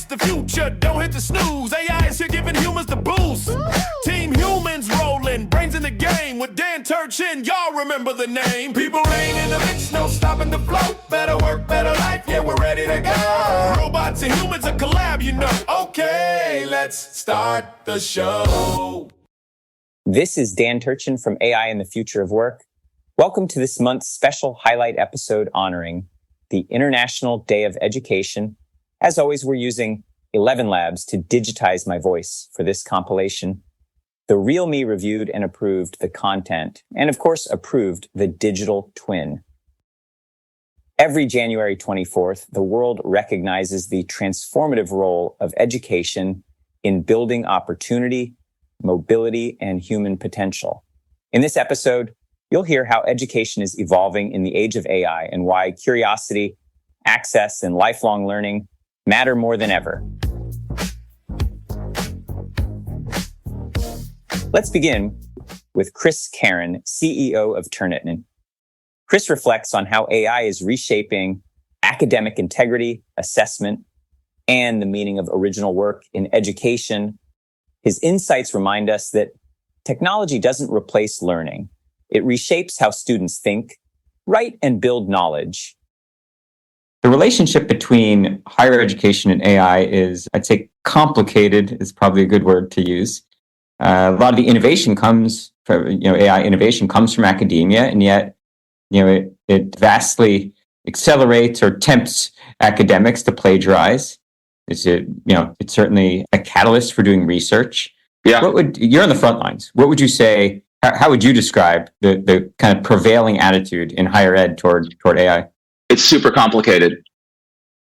It's the future, don't hit the snooze. AI is here giving humans the boost. Team Humans rolling, brains in the game with Dan Turchin. Y'all remember the name. People laying in the mix, no stopping the flow. Better work, better life, yeah, we're ready to go. Robots and humans, a collab, you know. Okay, let's start the show. This is Dan Turchin from AI and the Future of Work. Welcome to this month's special highlight episode honoring the International Day of Education. As always, we're using 11 labs to digitize my voice for this compilation. The Real Me reviewed and approved the content, and of course, approved the digital twin. Every January 24th, the world recognizes the transformative role of education in building opportunity, mobility, and human potential. In this episode, you'll hear how education is evolving in the age of AI and why curiosity, access, and lifelong learning matter more than ever. Let's begin with Chris Karen, CEO of Turnitin. Chris reflects on how AI is reshaping academic integrity, assessment, and the meaning of original work in education. His insights remind us that technology doesn't replace learning. It reshapes how students think, write, and build knowledge. The relationship between higher education and AI is, I'd say, complicated is probably a good word to use. A lot of the innovation comes from, AI innovation comes from academia, and yet, it vastly accelerates or tempts academics to plagiarize. It's certainly a catalyst for doing research. Yeah. You're on the front lines. What would you say? How would you describe the kind of prevailing attitude in higher ed toward AI? It's super complicated,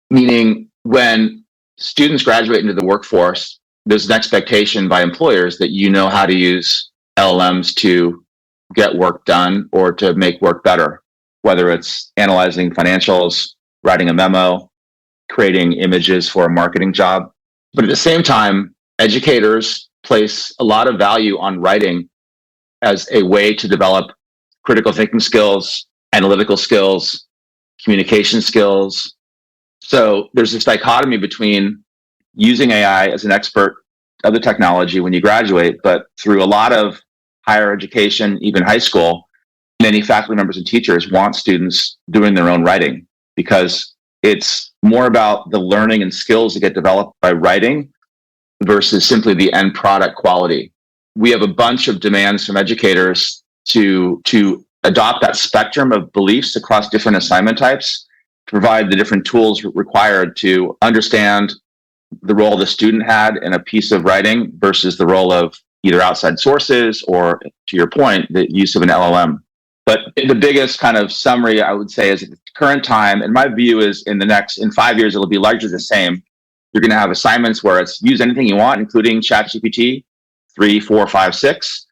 meaning when students graduate into the workforce, there's an expectation by employers that you know how to use LLMs to get work done or to make work better, whether it's analyzing financials, writing a memo, creating images for a marketing job. But at the same time, educators place a lot of value on writing as a way to develop critical thinking skills, analytical skills, communication skills. So there's this dichotomy between using AI as an expert of the technology when you graduate, but through a lot of higher education, even high school, many faculty members and teachers want students doing their own writing because it's more about the learning and skills that get developed by writing versus simply the end product quality. We have a bunch of demands from educators to adopt that spectrum of beliefs across different assignment types, to provide the different tools required to understand the role the student had in a piece of writing versus the role of either outside sources or, to your point, the use of an LLM. But the biggest kind of summary I would say is at the current time, and my view is in 5 years, it'll be largely the same. You're going to have assignments where it's use anything you want, including ChatGPT 3, 4, 5, 6,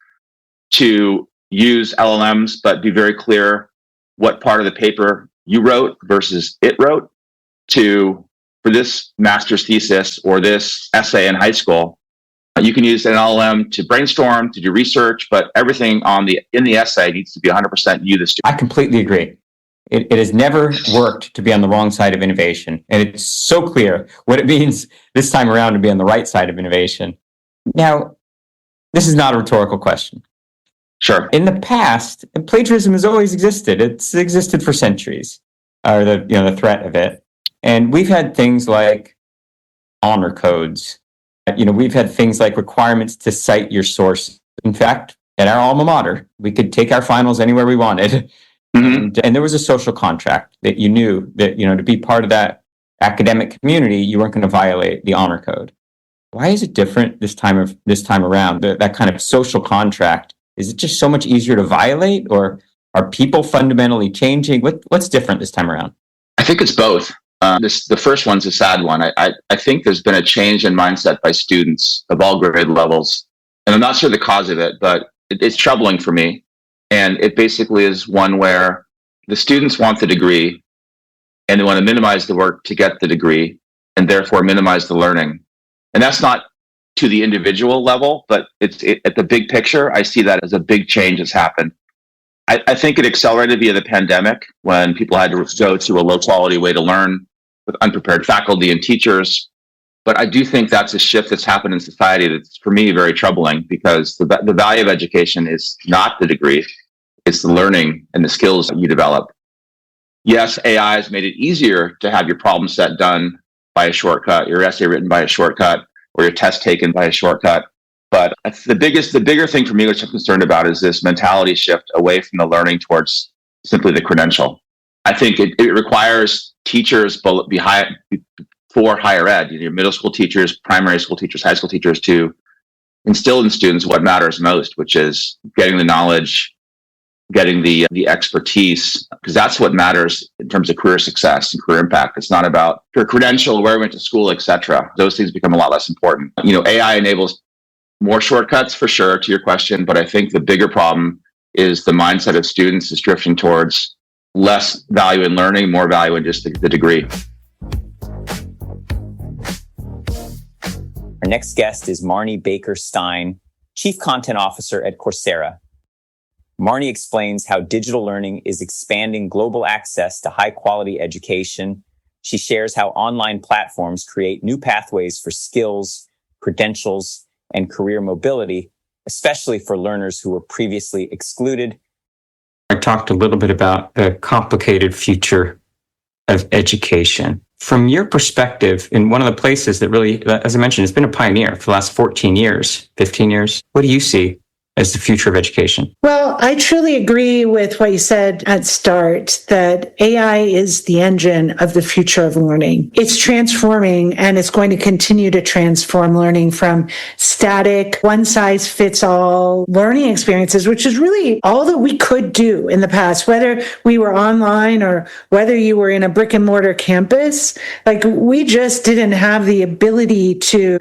to use LLMs, but be very clear what part of the paper you wrote versus it wrote. For this master's thesis or this essay in high school, you can use an LLM to brainstorm, to do research, but everything in the essay needs to be 100% you, the student. I completely agree. It has never worked to be on the wrong side of innovation. And it's so clear what it means this time around to be on the right side of innovation. Now, this is not a rhetorical question. Sure. In the past, plagiarism has always existed. It's existed for centuries, or the threat of it. And we've had things like honor codes. We've had things like requirements to cite your source. In fact, at our alma mater, we could take our finals anywhere we wanted. Mm-hmm. And there was a social contract that you knew that, to be part of that academic community, you weren't going to violate the honor code. Why is it different this time around? That kind of social contract, is it just so much easier to violate, or are people fundamentally changing? What's different this time around? I think it's both. The first one's a sad one. I think there's been a change in mindset by students of all grade levels. And I'm not sure the cause of it, but it's troubling for me. And it basically is one where the students want the degree and they want to minimize the work to get the degree and therefore minimize the learning. And that's not to the individual level, but at the big picture, I see that as a big change that's happened. I think it accelerated via the pandemic when people had to go to a low quality way to learn with unprepared faculty and teachers. But I do think that's a shift that's happened in society that's, for me, very troubling, because the value of education is not the degree, it's the learning and the skills that you develop. Yes, AI has made it easier to have your problem set done by a shortcut, your essay written by a shortcut, or your test taken by a shortcut. But the bigger thing for me, which I'm concerned about, is this mentality shift away from the learning towards simply the credential. I think it requires teachers for higher ed, your middle school teachers, primary school teachers, high school teachers, to instill in students what matters most, which is getting the knowledge, getting the expertise, because that's what matters in terms of career success and career impact. It's not about your credential, where I went to school, etc. Those things become a lot less important. AI enables more shortcuts for sure, to your question, but I think the bigger problem is the mindset of students is drifting towards less value in learning, more value in just the degree. Our next guest is Marnie Baker-Stein, Chief Content Officer at Coursera. Marnie explains how digital learning is expanding global access to high-quality education. She shares how online platforms create new pathways for skills, credentials, and career mobility, especially for learners who were previously excluded. I talked a little bit about the complicated future of education. From your perspective, in one of the places that really, as I mentioned, has been a pioneer for the last 14 years, 15 years, what do you see as the future of education? Well, I truly agree with what you said at start, that AI is the engine of the future of learning. It's transforming, and it's going to continue to transform learning from static, one-size-fits-all learning experiences, which is really all that we could do in the past, whether we were online or whether you were in a brick and mortar campus. Like, we just didn't have the ability to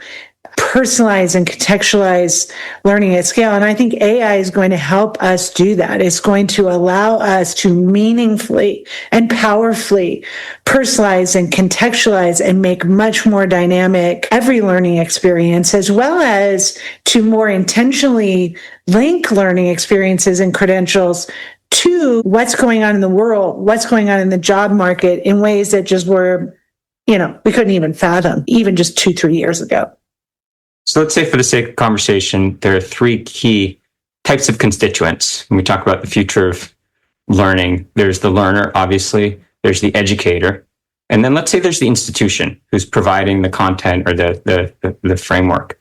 personalize and contextualize learning at scale. And I think AI is going to help us do that. It's going to allow us to meaningfully and powerfully personalize and contextualize and make much more dynamic every learning experience, as well as to more intentionally link learning experiences and credentials to what's going on in the world, what's going on in the job market, in ways that just were, we couldn't even fathom even just 2-3 years ago. So let's say, for the sake of conversation, there are 3 key types of constituents when we talk about the future of learning. There's the learner, obviously. There's the educator. And then let's say there's the institution who's providing the content or the framework.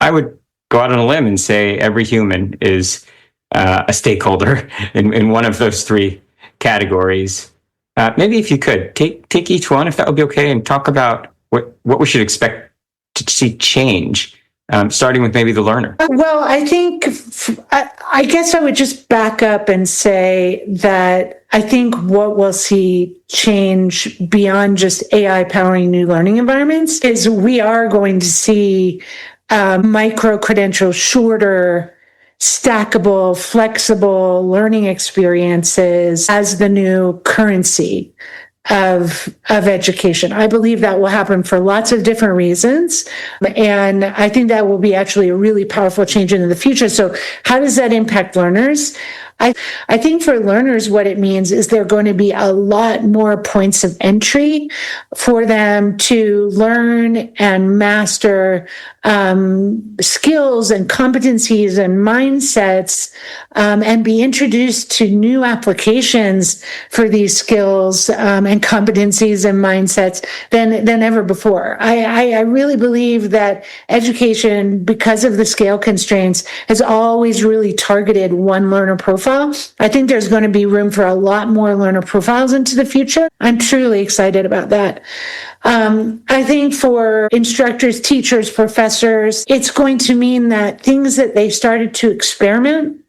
I would go out on a limb and say every human is a stakeholder in one of those 3 categories. Maybe if you could, take each one, if that would be okay, and talk about what we should expect to see change. Starting with maybe the learner. Well, I think, I guess I would just back up and say that I think what we'll see change beyond just AI powering new learning environments is we are going to see micro-credential, shorter, stackable, flexible learning experiences as the new currency of education. I believe that will happen for lots of different reasons. And I think that will be actually a really powerful change in the future. So how does that impact learners? I think for learners, what it means is there are going to be a lot more points of entry for them to learn and master skills and competencies and mindsets, and be introduced to new applications for these skills and competencies and mindsets than ever before. I really believe that education, because of the scale constraints, has always really targeted one learner profile. I think there's going to be room for a lot more learner profiles into the future. I'm truly excited about that. I think for instructors, teachers, professors, it's going to mean that things that they started to experiment,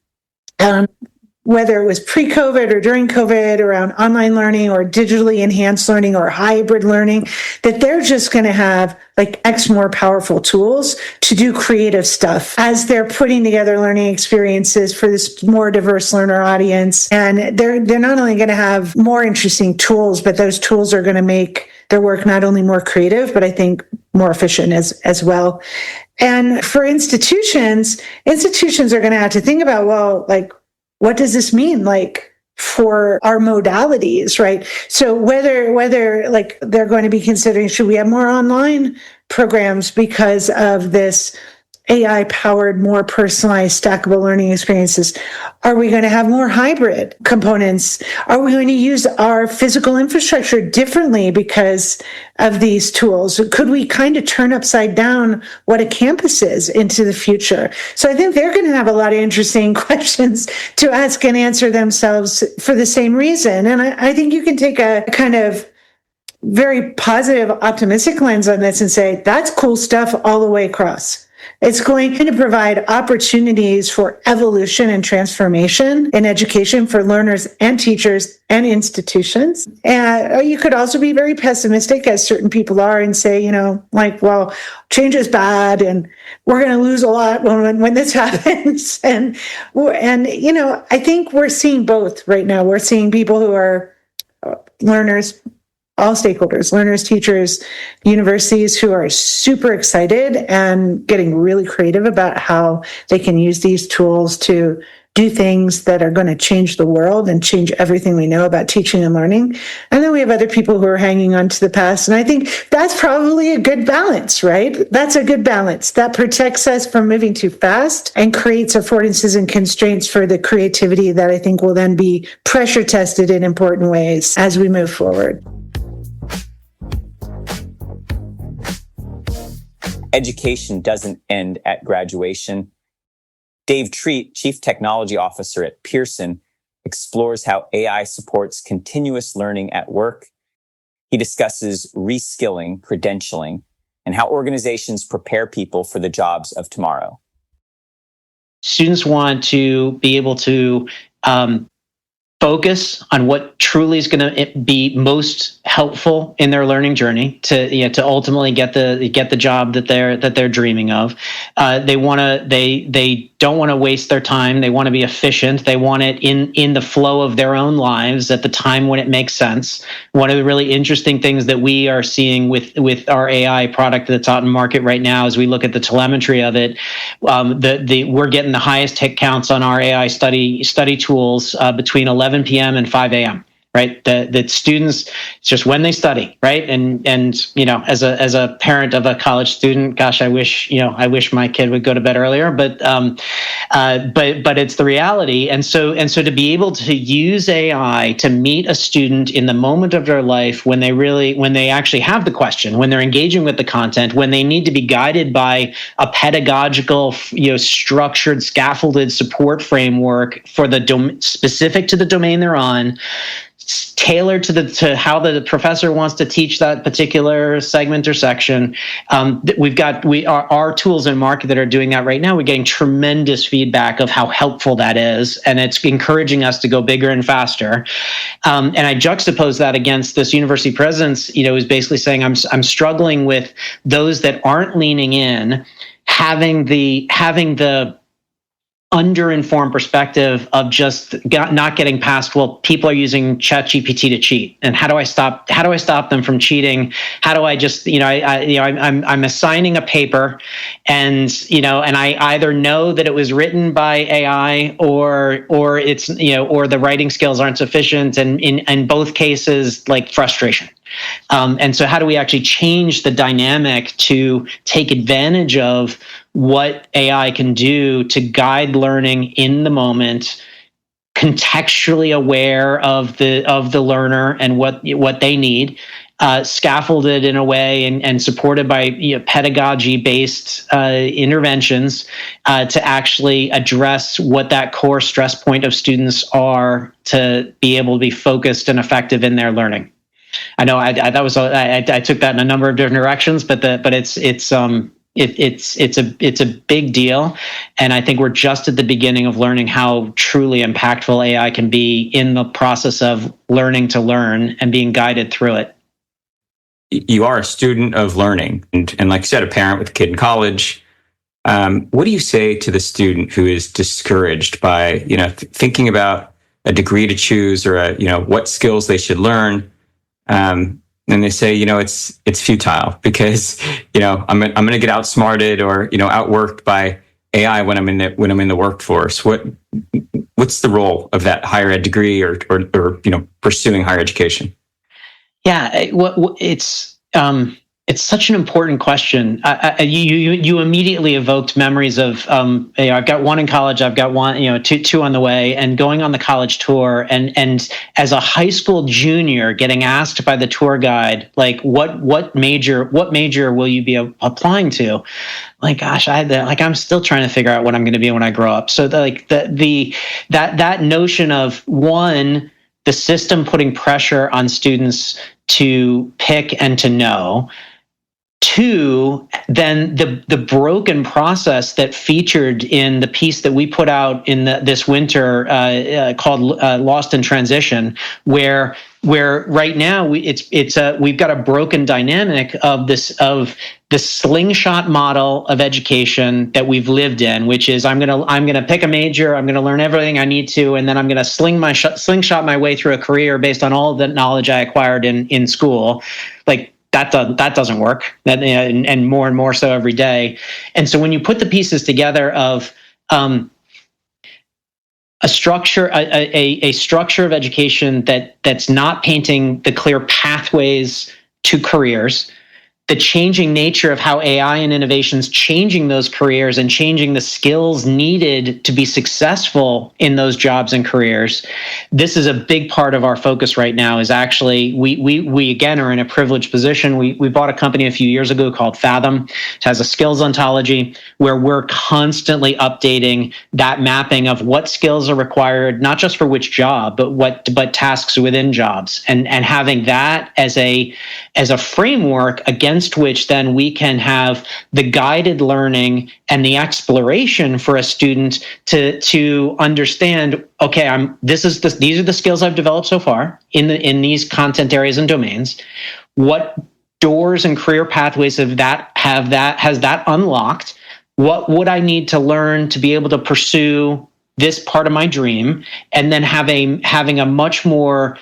whether it was pre-COVID or during COVID, around online learning or digitally enhanced learning or hybrid learning, that they're just going to have like X more powerful tools to do creative stuff as they're putting together learning experiences for this more diverse learner audience. And they're not only going to have more interesting tools, but those tools are going to make their work not only more creative, but I think more efficient as well. And for institutions are going to have to think about, well, like, what does this mean, like, for our modalities, right? So whether like they're going to be considering, should we have more online programs because of this AI powered, more personalized, stackable learning experiences? Are we going to have more hybrid components? Are we going to use our physical infrastructure differently because of these tools? Could we kind of turn upside down what a campus is into the future? So I think they're going to have a lot of interesting questions to ask and answer themselves for the same reason. And I think you can take a kind of very positive, optimistic lens on this and say, that's cool stuff all the way across. It's going to provide opportunities for evolution and transformation in education for learners and teachers and institutions. And you could also be very pessimistic, as certain people are, and say, well, change is bad and we're going to lose a lot when this happens. And I think we're seeing both right now. We're seeing people who are learners, all stakeholders, learners, teachers, universities, who are super excited and getting really creative about how they can use these tools to do things that are going to change the world and change everything we know about teaching and learning. And then we have other people who are hanging on to the past. And I think that's probably a good balance, right? That's a good balance that protects us from moving too fast and creates affordances and constraints for the creativity that I think will then be pressure tested in important ways as we move forward. Education doesn't end at graduation. Dave Treat, Chief Technology Officer at Pearson, explores how AI supports continuous learning at work. He discusses reskilling, credentialing, and how organizations prepare people for the jobs of tomorrow. Students want to be able to focus on what truly is going to be most helpful in their learning journey to ultimately get the job that they're dreaming of. They don't want to waste their time. They want to be efficient. They want it in the flow of their own lives at the time when it makes sense. One of the really interesting things that we are seeing with our AI product that's out in market right now, as we look at the telemetry of it, we're getting the highest hit counts on our AI study tools between 11 p.m. and 5 a.m. Right, that students, it's just when they study, right, and as a parent of a college student, gosh, I wish my kid would go to bed earlier, but it's the reality, and so to be able to use AI to meet a student in the moment of their life when they actually have the question, when they're engaging with the content, when they need to be guided by a pedagogical, structured, scaffolded support framework for specific to the domain they're on, tailored to how the professor wants to teach that particular segment or section. Our tools in market that are doing that right now. We're getting tremendous feedback of how helpful that is, and it's encouraging us to go bigger and faster. And I juxtapose that against this university president's, is basically saying I'm struggling with those that aren't leaning in, having the underinformed perspective of just not getting past, well, people are using ChatGPT to cheat, and how do I stop them from cheating? How do I just, I'm assigning a paper, and I either know that it was written by AI or it's, or the writing skills aren't sufficient, and in both cases, like frustration. And so how do we actually change the dynamic to take advantage of what AI can do to guide learning in the moment, contextually aware of the learner and what they need, scaffolded in a way and supported by pedagogy-based interventions to actually address what that core stress point of students are, to be able to be focused and effective in their learning. I know I took that in a number of different directions, but it's a big deal, and I think we're just at the beginning of learning how truly impactful AI can be in the process of learning to learn and being guided through it. You are a student of learning, and like you said, a parent with a kid in college. What do you say to the student who is discouraged by thinking about a degree to choose, or what skills they should learn? And they say, it's futile because, I'm going to get outsmarted or, outworked by AI when I'm in the workforce. What's the role of that higher ed degree or pursuing higher education? Yeah, it's It's such an important question. You immediately evoked memories of I've got one in college, I've got one two on the way, and going on the college tour, and as a high school junior, getting asked by the tour guide, like, what major will you be applying to? Like, gosh, I'm still trying to figure out what I'm going to be when I grow up. So that notion of, one, the system putting pressure on students to pick and to know. Two, then the broken process that featured in the piece that we put out in this winter called "Lost in Transition," where right now we've got a broken dynamic of the slingshot model of education that we've lived in, which is I'm gonna pick a major, I'm gonna learn everything I need to, and then I'm gonna slingshot my way through a career based on all of the knowledge I acquired in school, like. That doesn't work, and more so every day. And so when you put the pieces together of a structure of education that's not painting the clear pathways to careers, the changing nature of how AI and innovations changing those careers and changing the skills needed to be successful in those jobs and careers. This is a big part of our focus right now. Is actually we again are in a privileged position. We bought a company a few years ago called Fathom. It has a skills ontology where we're constantly updating that mapping of what skills are required, not just for which job, but tasks within jobs, and having that as a framework against which then we can have the guided learning and the exploration for a student to understand, okay, these are the skills I've developed so far in these content areas and domains. What doors and career pathways has that unlocked? What would I need to learn to be able to pursue this part of my dream? And then having a much more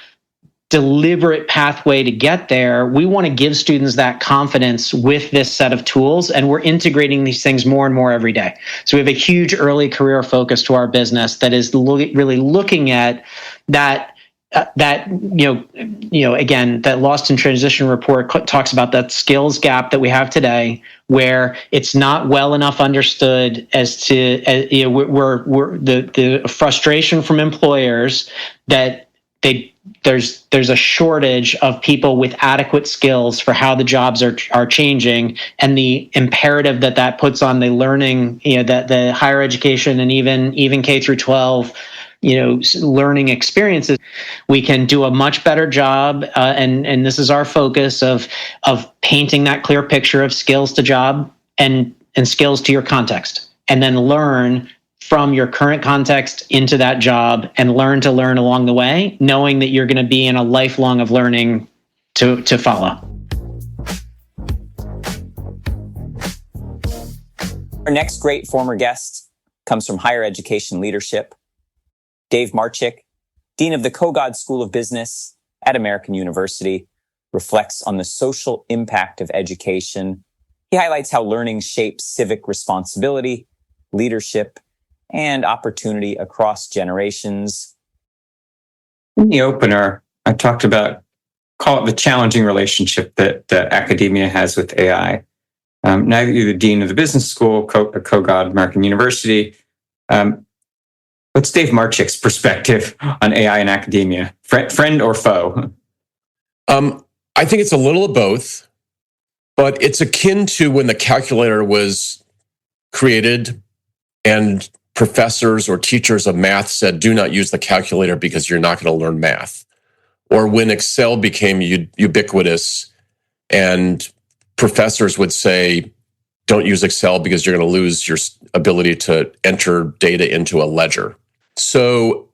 deliberate pathway to get there. We want to give students that confidence with this set of tools, and we're integrating these things more and more every day. So we have a huge early career focus to our business that is really looking at that. Again, that Lost in Transition report talks about that skills gap that we have today, where it's not well enough understood as to we're the frustration from employers that there's a shortage of people with adequate skills for how the jobs are changing, and the imperative that puts on the learning, that the higher education and even K through 12, learning experiences. We can do a much better job, and this is our focus of painting that clear picture of skills to job and skills to your context, and then learn from your current context into that job, and learn along the way, knowing that you're going to be in a lifelong of learning to follow. Our next great former guest comes from higher education leadership. Dave Marchick, Dean of the Kogod School of Business at American University, reflects on the social impact of education. He highlights how learning shapes civic responsibility, leadership, and opportunity across generations. In the opener, I talked about, call it the challenging relationship that academia has with AI. Now you're the Dean of the Business School, Kogod, American University. What's Dave Marchick's perspective on AI and academia? Friend or foe? I think it's a little of both, but it's akin to when the calculator was created and professors or teachers of math said, do not use the calculator because you're not going to learn math. Or when Excel became ubiquitous and professors would say, don't use Excel because you're going to lose your ability to enter data into a ledger. So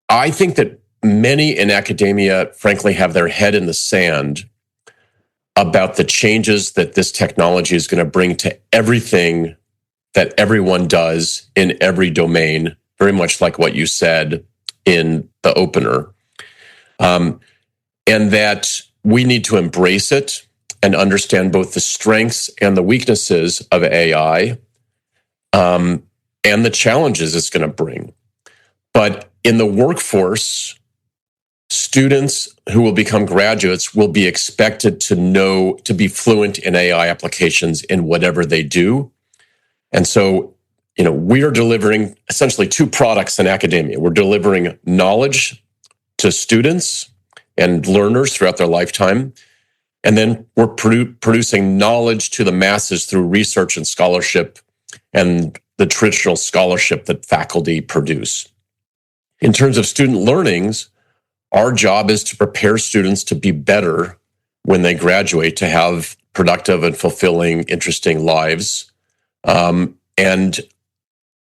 I think that many in academia, frankly, have their head in the sand about the changes that this technology is going to bring to everything that everyone does in every domain, very much like what you said in the opener. And that we need to embrace it and understand both the strengths and the weaknesses of AI, and the challenges it's going to bring. But in the workforce, students who will become graduates will be expected to be fluent in AI applications in whatever they do. And so, we are delivering essentially two products in academia. We're delivering knowledge to students and learners throughout their lifetime. And then we're producing knowledge to the masses through research and scholarship and the traditional scholarship that faculty produce. In terms of student learnings, our job is to prepare students to be better when they graduate, to have productive and fulfilling, interesting lives. And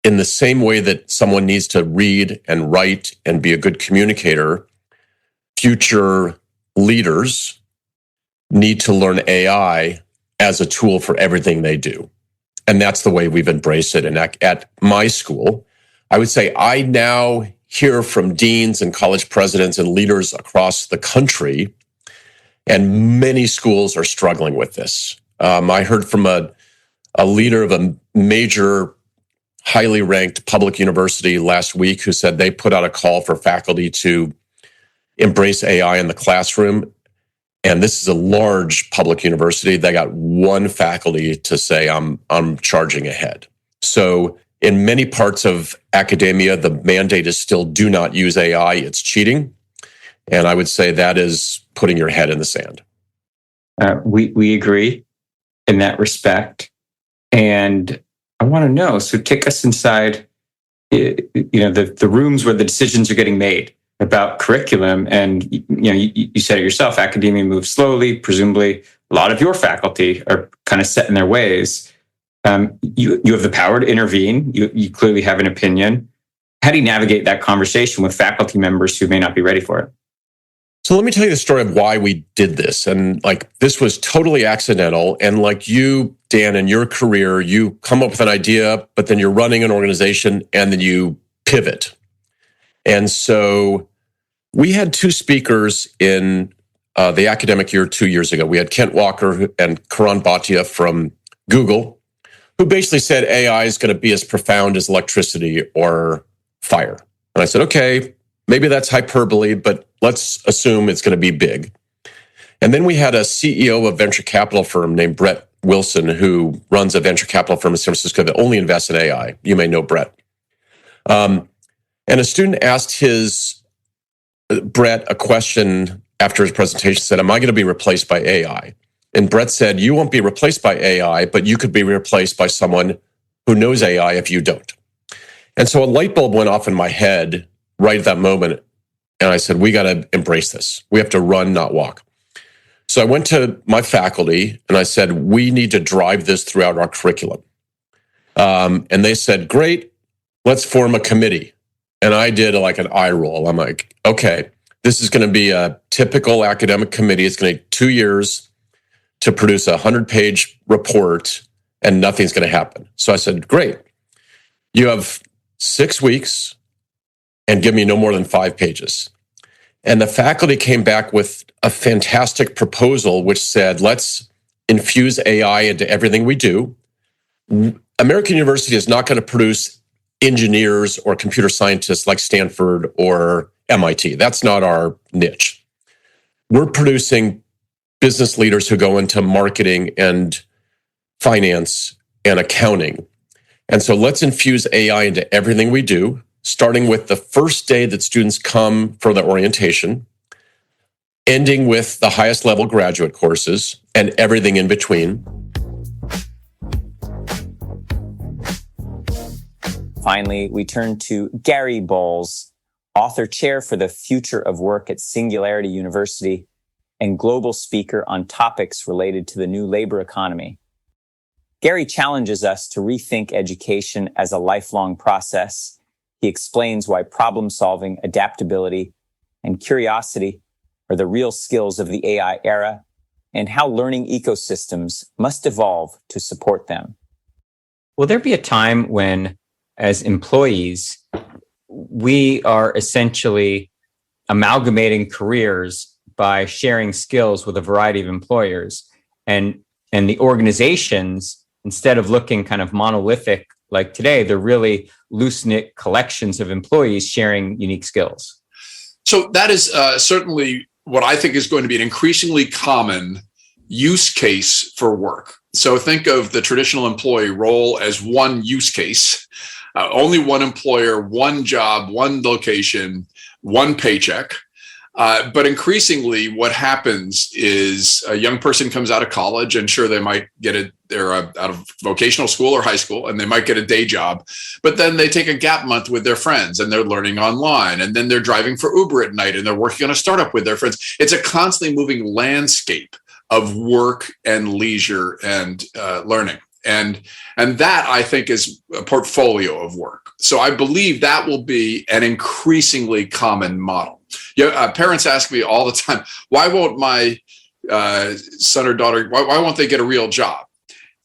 in the same way that someone needs to read and write and be a good communicator, future leaders need to learn AI as a tool for everything they do. And that's the way we've embraced it. And at my school, I would say I now hear from deans and college presidents and leaders across the country, and many schools are struggling with this. I heard from a leader of a major, highly ranked public university last week who said they put out a call for faculty to embrace AI in the classroom. And this is a large public university. They got one faculty to say, I'm charging ahead. So in many parts of academia, the mandate is still do not use AI. It's cheating. And I would say that is putting your head in the sand. We agree in that respect. And I want to know, so take us inside, the rooms where the decisions are getting made about curriculum. And, you said it yourself, academia moves slowly. Presumably, a lot of your faculty are kind of set in their ways. You have the power to intervene. You clearly have an opinion. How do you navigate that conversation with faculty members who may not be ready for it? So let me tell you the story of why we did this. And this was totally accidental. And like you, Dan, in your career, you come up with an idea, but then you're running an organization and then you pivot. And so we had two speakers in the academic year 2 years ago. We had Kent Walker and Karan Bhatia from Google, who basically said AI is going to be as profound as electricity or fire. And I said, okay, maybe that's hyperbole, but let's assume it's going to be big. And then we had a CEO of a venture capital firm named Brett Wilson, who runs a venture capital firm in San Francisco that only invests in AI. You may know Brett. And a student asked Brett a question after his presentation, said, am I going to be replaced by AI? And Brett said, you won't be replaced by AI, but you could be replaced by someone who knows AI if you don't. And so a light bulb went off in my head right at that moment. And I said, we got to embrace this. We have to run, not walk. So I went to my faculty and I said, we need to drive this throughout our curriculum. And they said, great, let's form a committee. And I did like an eye roll. I'm like, okay, this is going to be a typical academic committee. It's going to take 2 years to produce a 100-page report and nothing's going to happen. So I said, great, you have 6 weeks and give me no more than 5 pages. And the faculty came back with a fantastic proposal, which said, let's infuse AI into everything we do. American University is not going to produce engineers or computer scientists like Stanford or MIT. That's not our niche. We're producing business leaders who go into marketing and finance and accounting. And so let's infuse AI into everything we do, starting with the first day that students come for the orientation, ending with the highest level graduate courses and everything in between. Finally, we turn to Gary Bowles, author chair for the Future of Work at Singularity University and global speaker on topics related to the new labor economy. Gary challenges us to rethink education as a lifelong process. He explains why problem-solving, adaptability, and curiosity are the real skills of the AI era, and how learning ecosystems must evolve to support them. Will there be a time when, as employees, we are essentially amalgamating careers by sharing skills with a variety of employers, and the organizations, instead of looking kind of monolithic like today, they're really loose-knit collections of employees sharing unique skills? So that is certainly what I think is going to be an increasingly common use case for work. So think of the traditional employee role as one use case, only one employer, one job, one location, one paycheck. But increasingly, what happens is a young person comes out of college, and sure, they might get they're out of vocational school or high school, and they might get a day job. But then they take a gap month with their friends, and they're learning online, and then they're driving for Uber at night, and they're working on a startup with their friends. It's a constantly moving landscape of work and leisure and learning. And that, I think, is a portfolio of work. So I believe that will be an increasingly common model. Parents ask me all the time, why won't my son or daughter, why won't they get a real job?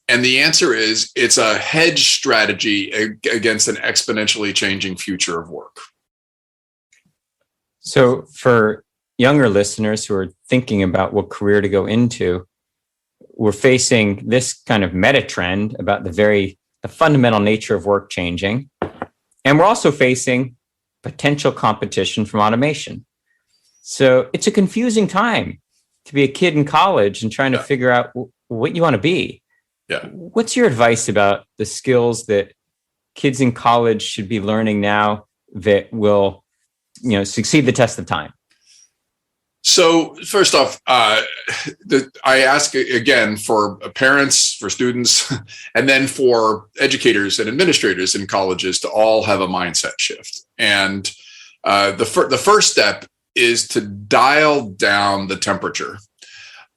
And the answer is, it's a hedge strategy against an exponentially changing future of work. So for younger listeners who are thinking about what career to go into, we're facing this kind of meta trend about the fundamental nature of work changing. And we're also facing potential competition from automation. So it's a confusing time to be a kid in college and trying to figure out what you want to be. Yeah. What's your advice about the skills that kids in college should be learning now that will, succeed the test of time? So first off, I ask again for parents, for students, and then for educators and administrators in colleges to all have a mindset shift. And the first step is to dial down the temperature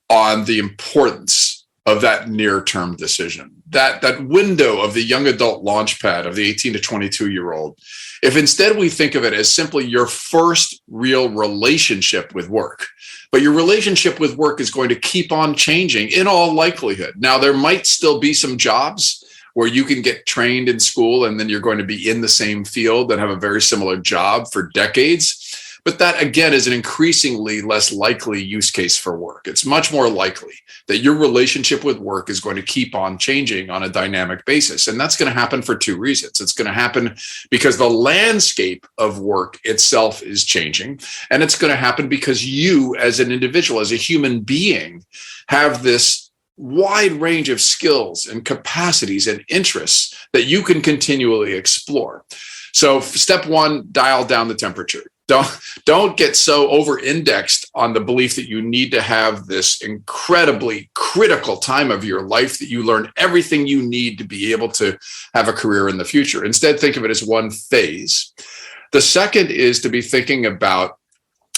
on the importance of that near-term decision. That window of the young adult launchpad of the 18 to 22-year-old, if instead we think of it as simply your first real relationship with work, but your relationship with work is going to keep on changing in all likelihood. Now, there might still be some jobs where you can get trained in school and then you're going to be in the same field and have a very similar job for decades. But that, again, is an increasingly less likely use case for work. It's much more likely that your relationship with work is going to keep on changing on a dynamic basis. And that's going to happen for two reasons. It's going to happen because the landscape of work itself is changing. And it's going to happen because you, as an individual, as a human being, have this wide range of skills and capacities and interests that you can continually explore. So step one, dial down the temperature. Don't get so over-indexed on the belief that you need to have this incredibly critical time of your life that you learn everything you need to be able to have a career in the future. Instead, think of it as one phase. The second is to be thinking about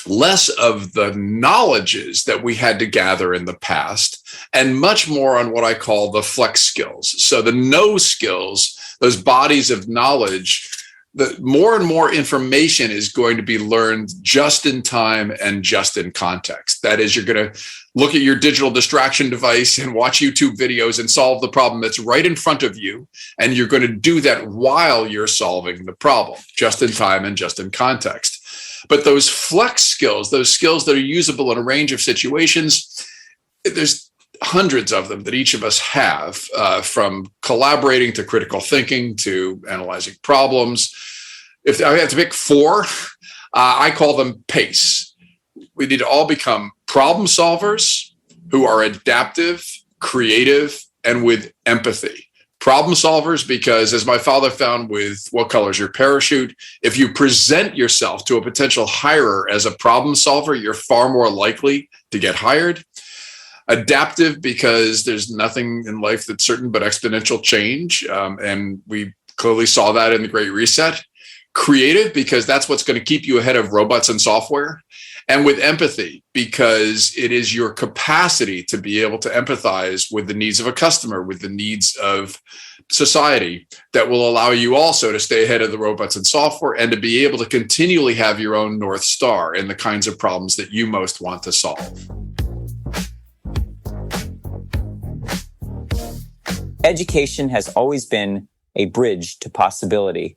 less of the knowledges that we had to gather in the past and much more on what I call the flex skills. So the know skills, those bodies of knowledge, the more and more information is going to be learned just in time and just in context. That is, you're going to look at your digital distraction device and watch YouTube videos and solve the problem that's right in front of you. And you're going to do that while you're solving the problem, just in time and just in context. But those flex skills, those skills that are usable in a range of situations, there's hundreds of them that each of us have, from collaborating to critical thinking to analyzing problems. If I have to pick four, I call them PACE. We need to all become problem solvers who are adaptive, creative, and with empathy. Problem solvers, because as my father found with What Color's Your Parachute, if you present yourself to a potential hirer as a problem solver, you're far more likely to get hired. Adaptive, because there's nothing in life that's certain but exponential change. And we clearly saw that in the Great Reset. Creative, because that's what's going to keep you ahead of robots and software. And with empathy, because it is your capacity to be able to empathize with the needs of a customer, with the needs of society, that will allow you also to stay ahead of the robots and software and to be able to continually have your own North Star in the kinds of problems that you most want to solve. Education has always been a bridge to possibility.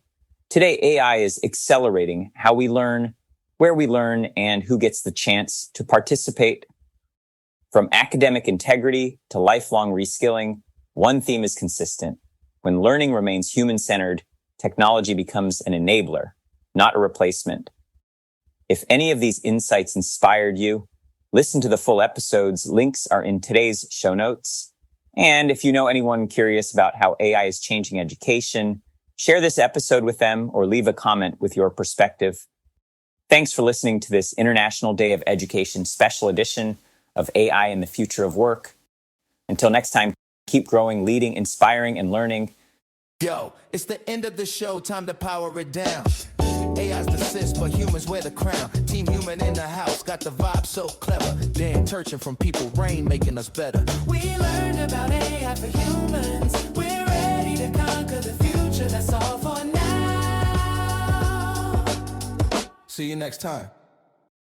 Today, AI is accelerating how we learn, where we learn, and who gets the chance to participate. From academic integrity to lifelong reskilling, one theme is consistent. When learning remains human-centered, technology becomes an enabler, not a replacement. If any of these insights inspired you, listen to the full episodes. Links are in today's show notes. And if you know anyone curious about how AI is changing education, share this episode with them or leave a comment with your perspective. Thanks for listening to this International Day of Education special edition of AI and the Future of Work. Until next time, keep growing, leading, inspiring, and learning. Yo, it's the end of the show, time to power it down. AI's the sis, but humans wear the crown. Team Human in the house, got the vibe so clever. Dan Turchin from People Rain, making us better. We learned about AI for humans. We're ready to conquer the future, that's all for now. See you next time.